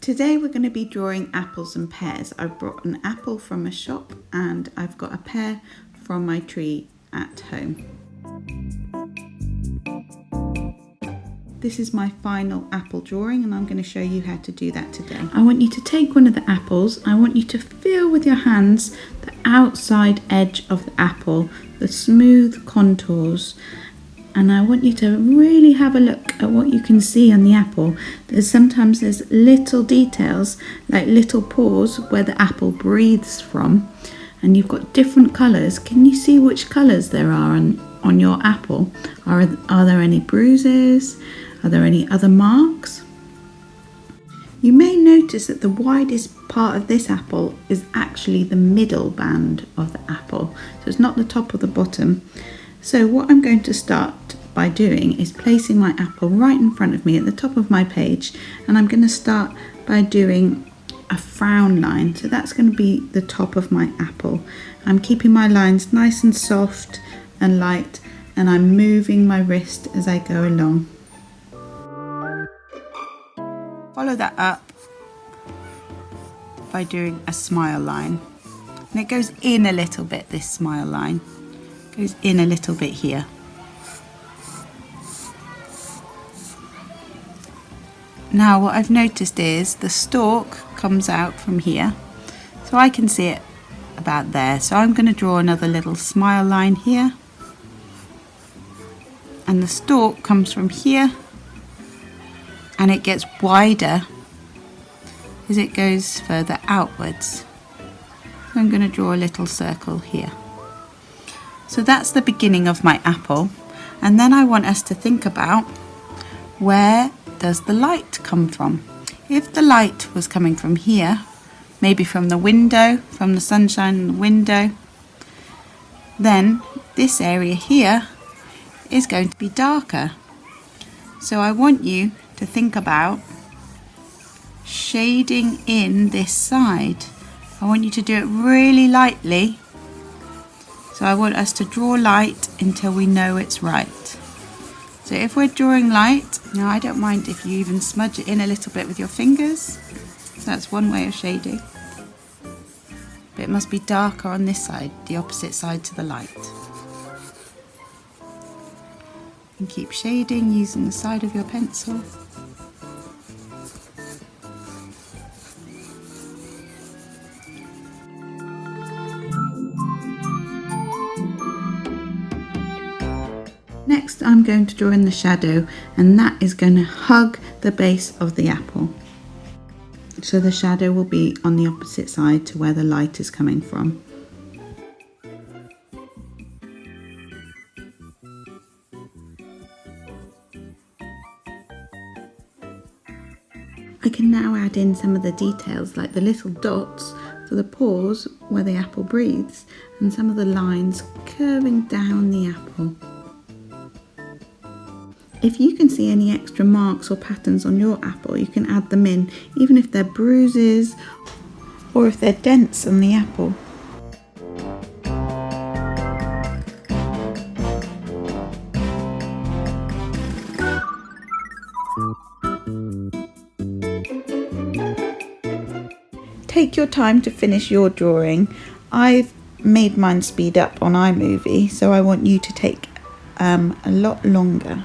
Today we're going to be drawing apples and pears. I've brought an apple from a shop and I've got a pear from my tree at home. This is my final apple drawing and I'm going to show you how to do that today. I want you to take one of the apples. I want you to feel with your hands the outside edge of the apple, the smooth contours. And I want you to really have a look at what you can see on the apple. Sometimes there's little details, like little pores where the apple breathes from. And you've got different colours. Can you see which colours there are on your apple? Are there any bruises? Are there any other marks? You may notice that the widest part of this apple is actually the middle band of the apple. So it's not the top or the bottom. So what I'm going to start by doing is placing my apple right in front of me at the top of my page, and I'm going to start by doing a frown line. So that's going to be the top of my apple. I'm keeping my lines nice and soft and light, and I'm moving my wrist as I go along. Follow that up by doing a smile line, and it goes in a little bit, this smile line. Goes in a little bit here. Now what I've noticed is the stalk comes out from here, so I can see it about there. So I'm going to draw another little smile line here, and the stalk comes from here and it gets wider as it goes further outwards. So I'm going to draw a little circle here. So that's the beginning of my apple, and then I want us to think about, where does the light come from? If the light was coming from here, maybe from the window, from the sunshine in the window, then this area here is going to be darker. So I want you to think about shading in this side. I want you to do it really lightly. So I want us to draw light until we know it's right. So if we're drawing light, now I don't mind if you even smudge it in a little bit with your fingers. So that's one way of shading. But it must be darker on this side, the opposite side to the light. And keep shading using the side of your pencil. Next I'm going to draw in the shadow, and that is going to hug the base of the apple. So the shadow will be on the opposite side to where the light is coming from. I can now add in some of the details, like the little dots for the pores where the apple breathes, and some of the lines curving down the apple. If you can see any extra marks or patterns on your apple, you can add them in, even if they're bruises or if they're dents on the apple. Take your time to finish your drawing. I've made mine speed up on iMovie, so I want you to take a lot longer.